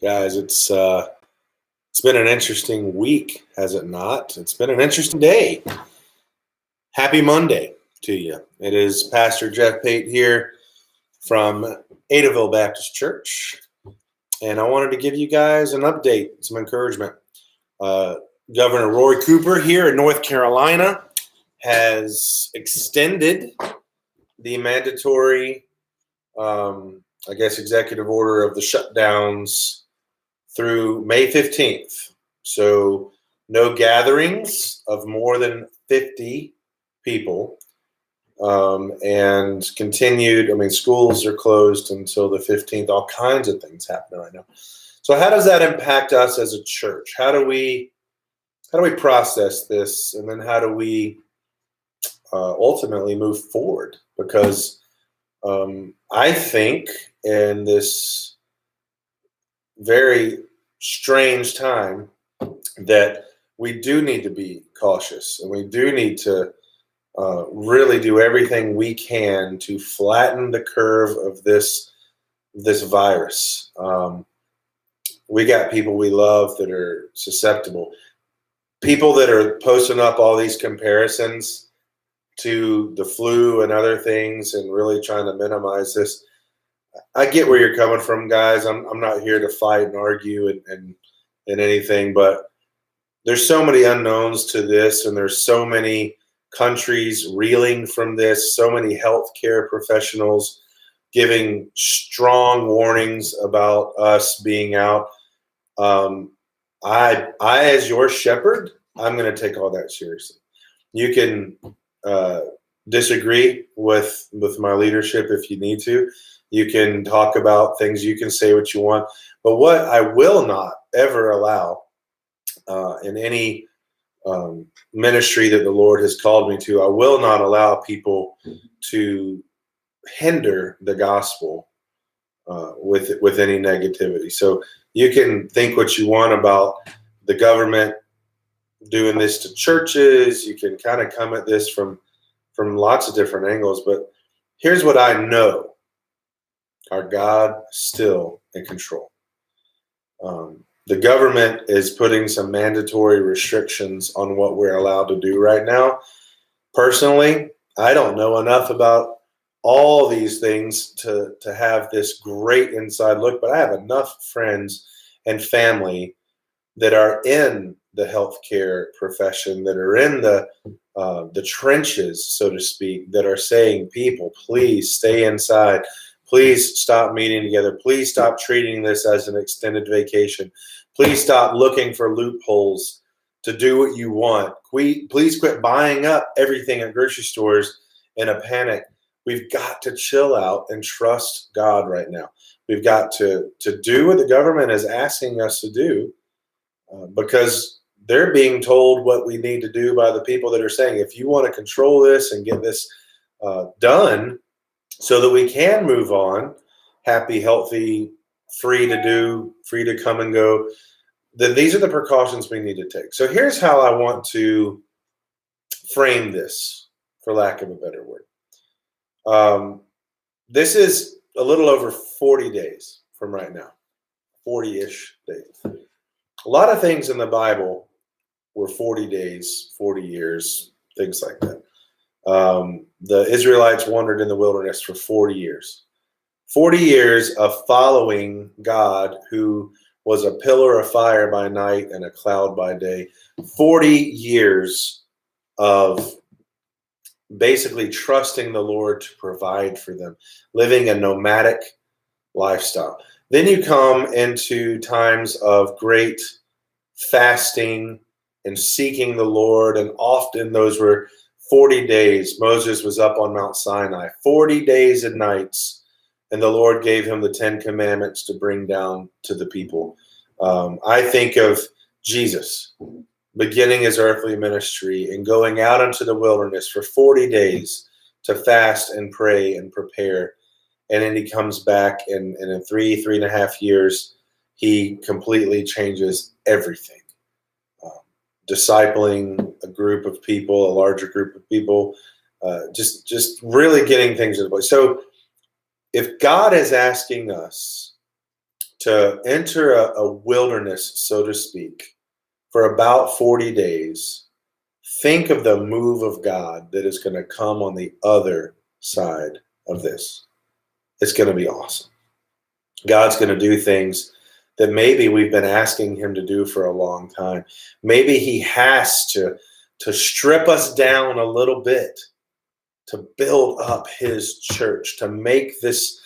Guys, it's been an interesting week, has it not? It's been an interesting day. Happy Monday to you. It is Pastor Jeff Pate here from Adaville Baptist Church, and I wanted to give you guys an update, some encouragement. Uh, Governor Roy Cooper here in North Carolina has extended the mandatory, executive order of the shutdowns through May 15th. So no gatherings of more than 50 people, and continued. Schools are closed until the 15th. All kinds of things happening right now. So how does that impact us as a church? How do we process this, and then how do we ultimately move forward? Because I think in this very strange time that we do need to be cautious, and we do need to really do everything we can to flatten the curve of this virus. We got people we love that are susceptible. People that are posting up all these comparisons to the flu and other things and really trying to minimize this. I get where you're coming from, guys. I'm not here to fight and argue and anything, but there's so many unknowns to this, and there's so many countries reeling from this, so many healthcare professionals giving strong warnings about us being out. I as your shepherd, I'm going to take all that seriously. You can disagree with my leadership if you need to. You can talk about things. You can say what you want. But what I will not ever allow in any ministry that the Lord has called me to, I will not allow people to hinder the gospel with any negativity. So you can think what you want about the government doing this to churches. You can kind of come at this from lots of different angles. But here's what I know. Our God is still in control. The government is putting some mandatory restrictions on what we're allowed to do right now. Personally, I don't know enough about all these things to have this great inside look, but I have enough friends and family that are in the healthcare profession, that are in the trenches, so to speak, that are saying, people, please stay inside. Please stop meeting together. Please stop treating this as an extended vacation. Please stop looking for loopholes to do what you want. Please quit buying up everything at grocery stores in a panic. We've got to chill out and trust God right now. We've got to do what the government is asking us to do, because they're being told what we need to do by the people that are saying, if you want to control this and get this done, so that we can move on, happy, healthy, free to come and go, then these are the precautions we need to take. So here's how I want to frame this, for lack of a better word. This is a little over 40 days from right now, 40-ish days. A lot of things in the Bible were 40 days, 40 years, things like that. The Israelites wandered in the wilderness for 40 years. 40 years of following God, who was a pillar of fire by night and a cloud by day. 40 years of basically trusting the Lord to provide for them, living a nomadic lifestyle. Then you come into times of great fasting and seeking the Lord, and often those were 40 days. Moses was up on Mount Sinai, 40 days and nights, and the Lord gave him the 10 commandments to bring down to the people. I think of Jesus beginning his earthly ministry and going out into the wilderness for 40 days to fast and pray and prepare. And then he comes back, and in 3.5 years, he completely changes everything. Discipling a group of people, a larger group of people, just really getting things into place. So if God is asking us to enter a wilderness, so to speak, for about 40 days. Think of the move of God that is going to come on the other side of this. It's going to be awesome. God's going to do things that maybe we've been asking him to do for a long time. Maybe he has to strip us down a little bit to build up his church, to make this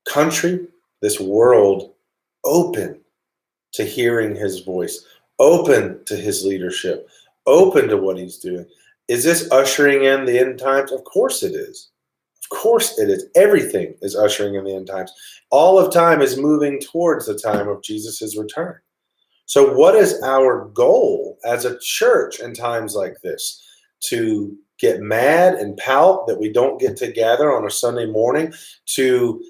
country, this world open to hearing his voice, open to his leadership, open to what he's doing. Is this ushering in the end times? Of course it is. Of course it is. Everything is ushering in the end times. All of time is moving towards the time of Jesus' return. So what is our goal as a church in times like this? To get mad and pout that we don't get to gather on a Sunday morning, to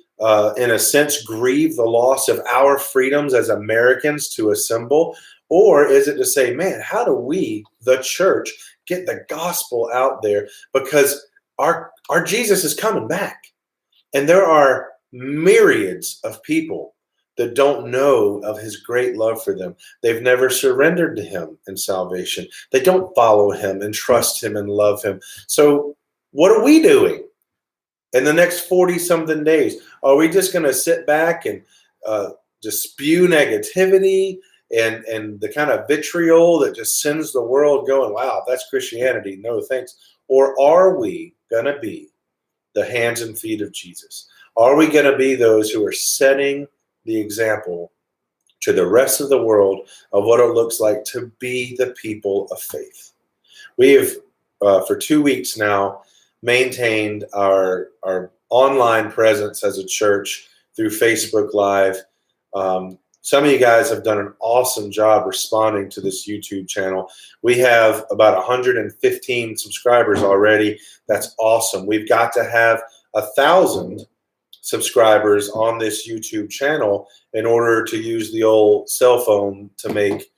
in a sense grieve the loss of our freedoms as Americans to assemble? Or is it to say, man, how do we, the church, get the gospel out there? Because our Jesus is coming back. And there are myriads of people that don't know of his great love for them. They've never surrendered to him in salvation. They don't follow him and trust him and love him. So what are we doing in the next 40-something days? Are we just going to sit back and just spew negativity and the kind of vitriol that just sends the world going, wow, that's Christianity, no thanks? Or are we going to be the hands and feet of Jesus? Are we going to be those who are setting the example to the rest of the world of what it looks like to be the people of faith? We have, for 2 weeks now, maintained our online presence as a church through Facebook Live. Some of you guys have done an awesome job responding to this YouTube channel. We have about 115 subscribers already. That's awesome. We've got to have 1,000 subscribers on this YouTube channel in order to use the old cell phone to make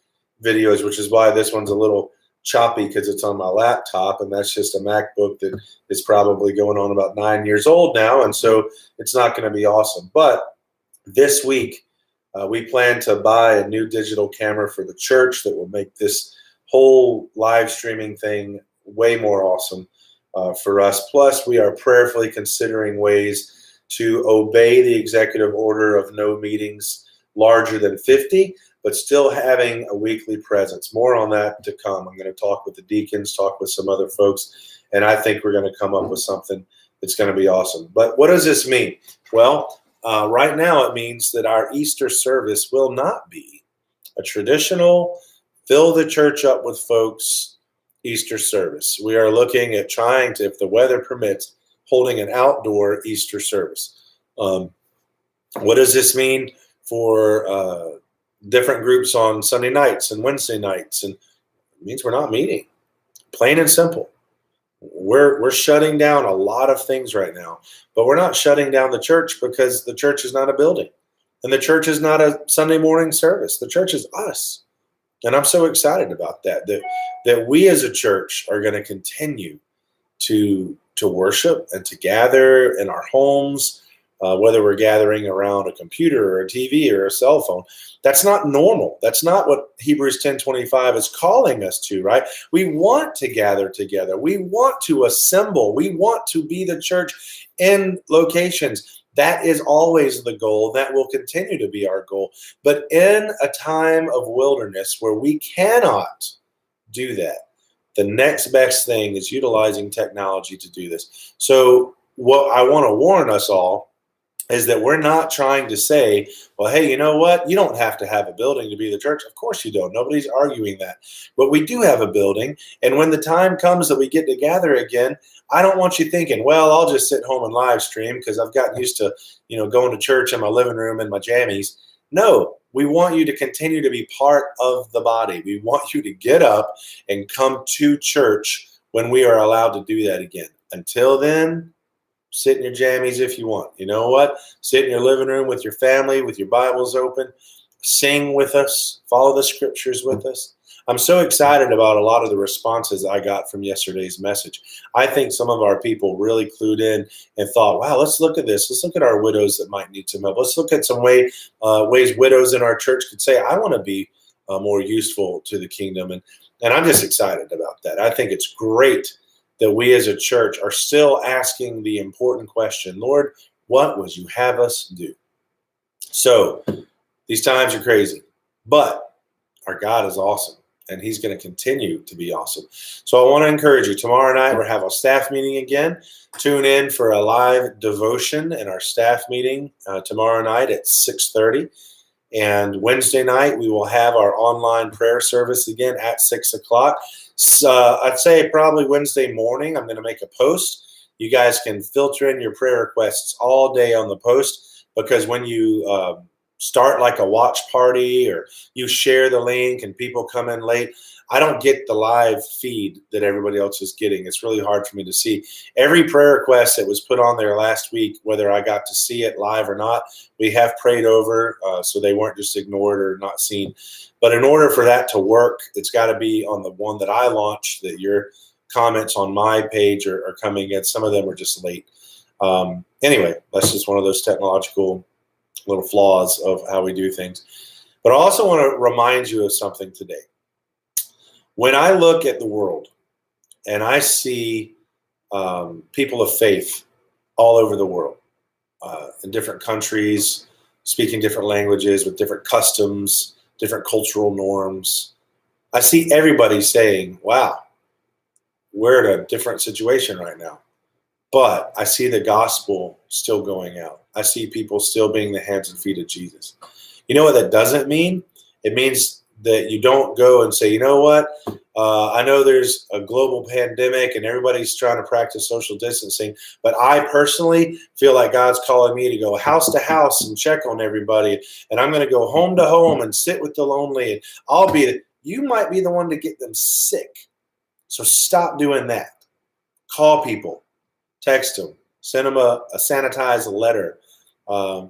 videos, which is why this one's a little choppy, because it's on my laptop, and that's just a MacBook that is probably going on about 9 years old now, and so it's not going to be awesome. But this week, we plan to buy a new digital camera for the church that will make this whole live streaming thing way more awesome for us. Plus, we are prayerfully considering ways to obey the executive order of no meetings larger than 50, but still having a weekly presence. More on that to come. I'm going to talk with the deacons, talk with some other folks, and I think we're going to come up with something that's going to be awesome. But what does this mean? Well, right now it means that our Easter service will not be a traditional fill the church up with folks Easter service. We are looking at trying to, if the weather permits, holding an outdoor Easter service. What does this mean for different groups on Sunday nights and Wednesday nights? And it means we're not meeting. Plain and simple. We're shutting down a lot of things right now, but we're not shutting down the church because the church is not a building, and the church is not a Sunday morning service. The church is us, and I'm so excited about that we as a church are going to continue to worship and to gather in our homes, whether we're gathering around a computer or a TV or a cell phone. That's not normal. That's not what Hebrews 10:25 is calling us to, right? We want to gather together. We want to assemble. We want to be the church in locations. That is always the goal. That will continue to be our goal. But in a time of wilderness where we cannot do that, the next best thing is utilizing technology to do this. So what I want to warn us all is that we're not trying to say, well, hey, you know what? You don't have to have a building to be the church. Of course you don't. Nobody's arguing that. But we do have a building. And when the time comes that we get to gather again, I don't want you thinking, well, I'll just sit home and live stream because I've gotten used to, going to church in my living room and my jammies. No, we want you to continue to be part of the body. We want you to get up and come to church when we are allowed to do that again. Until then, sit in your jammies if you want. You know what? Sit in your living room with your family, with your Bibles open, sing with us, follow the scriptures with us. I'm so excited about a lot of the responses I got from yesterday's message. I think some of our people really clued in and thought, wow, let's look at this. Let's look at our widows that might need some help. Let's look at some ways widows in our church could say, I want to be more useful to the kingdom. And I'm just excited about that. I think it's great that we as a church are still asking the important question, Lord, what would you have us do? So these times are crazy, but our God is awesome, and he's going to continue to be awesome. So I want to encourage you. Tomorrow night, we'll have a staff meeting again. Tune in for a live devotion in our staff meeting tomorrow night at 6:30. And Wednesday night, we will have our online prayer service again at 6 o'clock. So I'd say probably Wednesday morning, I'm going to make a post. You guys can filter in your prayer requests all day on the post, because when you start like a watch party or you share the link and people come in late, I don't get the live feed that everybody else is getting. It's really hard for me to see. Every prayer request that was put on there last week, whether I got to see it live or not, we have prayed over, so they weren't just ignored or not seen. But in order for that to work, it's got to be on the one that I launched, that your comments on my page are coming in. Some of them are just late. Anyway, that's just one of those technological little flaws of how we do things. But I also want to remind you of something today. When I look at the world and I see people of faith all over the world, in different countries, speaking different languages with different customs, different cultural norms, I see everybody saying, wow, we're in a different situation right now. But I see the gospel still going out. I see people still being the hands and feet of Jesus. You know what that doesn't mean? It means that you don't go and say, you know what? I know there's a global pandemic and everybody's trying to practice social distancing, but I personally feel like God's calling me to go house to house and check on everybody. And I'm going to go home to home and sit with the lonely. And you might be the one to get them sick. So stop doing that. Call people. Text them, send them a sanitized letter.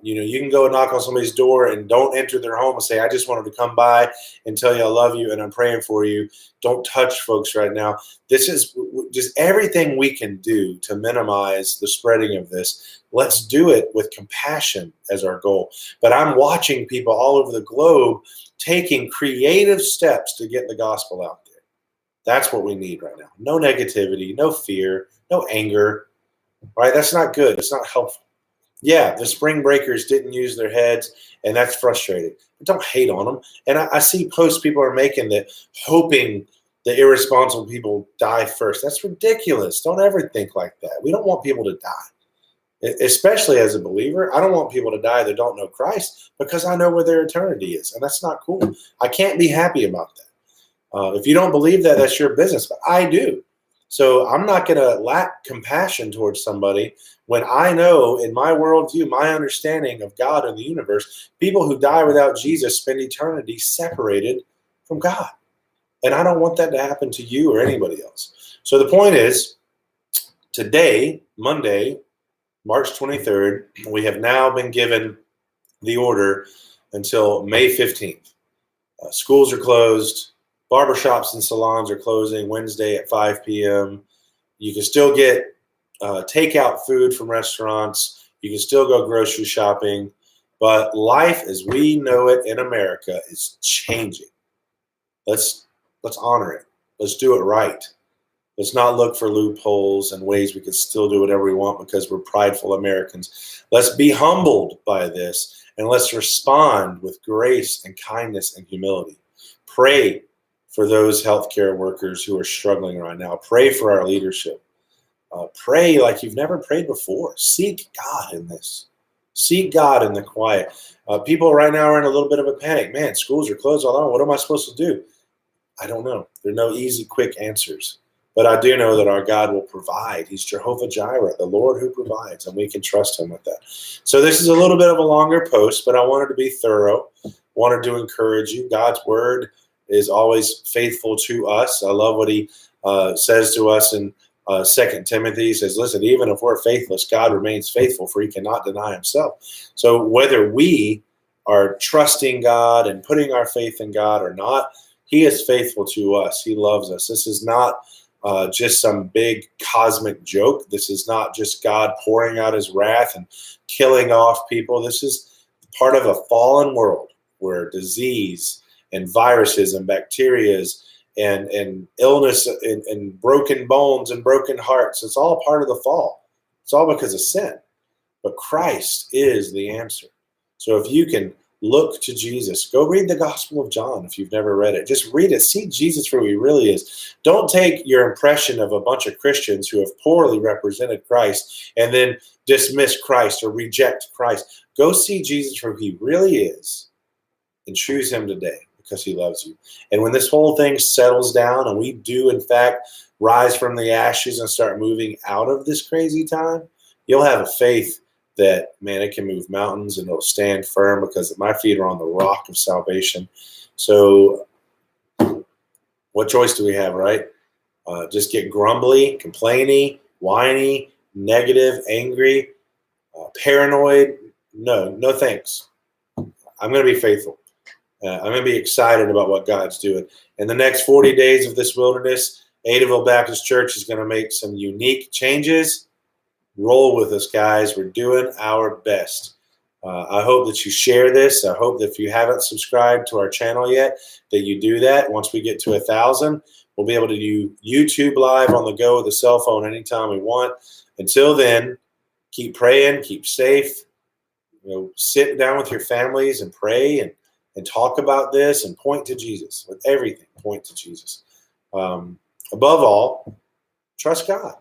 You can go and knock on somebody's door and don't enter their home and say, I just wanted to come by and tell you I love you and I'm praying for you. Don't touch folks right now. This is just everything we can do to minimize the spreading of this. Let's do it with compassion as our goal. But I'm watching people all over the globe taking creative steps to get the gospel out there. That's what we need right now. No negativity, no fear, no anger. Right? That's not good. It's not helpful. Yeah, the spring breakers didn't use their heads, and that's frustrating. But don't hate on them. And I see posts people are making that hoping the irresponsible people die first. That's ridiculous. Don't ever think like that. We don't want people to die. Especially as a believer, I don't want people to die that don't know Christ, because I know where their eternity is, and that's not cool. I can't be happy about that. If you don't believe that, that's your business, but I do. So I'm not going to lack compassion towards somebody when I know in my worldview, my understanding of God and the universe, people who die without Jesus spend eternity separated from God. And I don't want that to happen to you or anybody else. So the point is, today, Monday, March 23rd, we have now been given the order until May 15th. Schools are closed. Barbershops and salons are closing Wednesday at 5 p.m. You can still get takeout food from restaurants. You can still go grocery shopping. But life as we know it in America is changing. Let's honor it. Let's do it right. Let's not look for loopholes and ways we can still do whatever we want because we're prideful Americans. Let's be humbled by this, and let's respond with grace and kindness and humility. Pray for those healthcare workers who are struggling right now. Pray for our leadership. Pray like you've never prayed before. Seek God in this. Seek God in the quiet. People right now are in a little bit of a panic. Man, schools are closed all on. What am I supposed to do? I don't know. There are no easy, quick answers. But I do know that our God will provide. He's Jehovah Jireh, the Lord who provides, and we can trust him with that. So this is a little bit of a longer post, but I wanted to be thorough. Wanted to encourage you. God's word is always faithful to us. I love what he says to us in 2 Timothy. He says, listen, even if we're faithless, God remains faithful, for he cannot deny himself. So whether we are trusting God and putting our faith in God or not, He is faithful to us. He loves us. This is not just some big cosmic joke. This is not just God pouring out His wrath and killing off people. This is part of a fallen world where disease and viruses and bacterias and illness and broken bones and broken hearts, it's all part of the fall. It's all because of sin. But Christ is the answer. So if you can look to Jesus, go read the Gospel of John if you've never read it. Just read it. See Jesus for who He really is. Don't take your impression of a bunch of Christians who have poorly represented Christ and then dismiss Christ or reject Christ. Go see Jesus for who He really is and choose Him today because He loves you. And when this whole thing settles down and we do, in fact, rise from the ashes and start moving out of this crazy time, you'll have a faith that, man, it can move mountains and it'll stand firm because my feet are on the rock of salvation. So what choice do we have, right? Just get grumbly, complainy, whiny, negative, angry, paranoid. No thanks. I'm going to be faithful. I'm going to be excited about what God's doing. In the next 40 days of this wilderness, Adaville Baptist Church is going to make some unique changes. Roll with us, guys. We're doing our best. I hope that you share this. I hope that if you haven't subscribed to our channel yet, that you do that. Once we get to 1,000, we'll be able to do YouTube live on the go with a cell phone anytime we want. Until then, keep praying, keep safe. Sit down with your families and pray and talk about this and point to Jesus. With everything, point to Jesus. Above all, trust God.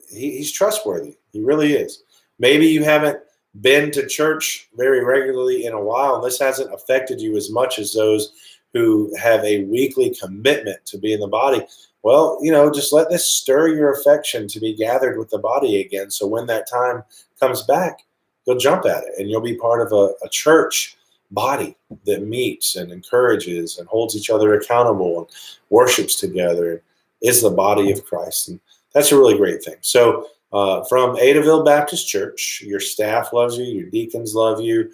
He's trustworthy. He really is. Maybe you haven't been to church very regularly in a while, and this hasn't affected you as much as those who have a weekly commitment to be in the body. Well, just let this stir your affection to be gathered with the body again. So when that time comes back, you'll jump at it and you'll be part of a church body that meets and encourages and holds each other accountable and worships together and is the body of Christ. And that's a really great thing. So from Adaville Baptist Church, your staff loves you, your deacons love you,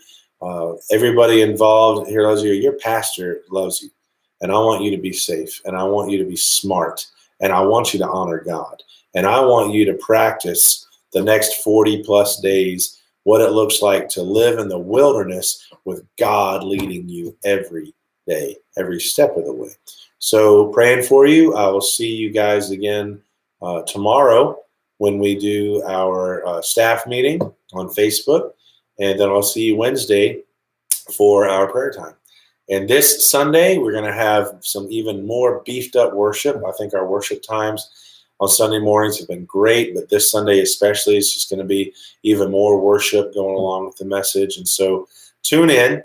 everybody involved here loves you, your pastor loves you. And I want you to be safe, and I want you to be smart, and I want you to honor God. And I want you to practice the next 40 plus days what it looks like to live in the wilderness with God leading you every day, every step of the way. So praying for you. I will see you guys again tomorrow when we do our staff meeting on Facebook, and then I'll see you Wednesday for our prayer time. And this Sunday, we're going to have some even more beefed up worship. I think our worship times on Sunday mornings have been great, but this Sunday especially is just going to be even more worship going along with the message. And so tune in.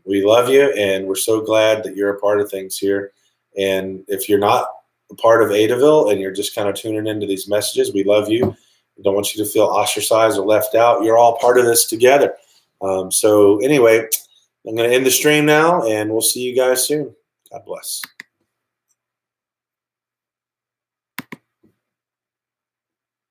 We love you, and we're so glad that you're a part of things here. And if you're not a part of Adaville and you're just kind of tuning into these messages, we love you. We don't want you to feel ostracized or left out. You're all part of this together. So anyway, I'm going to end the stream now, and we'll see you guys soon. God bless.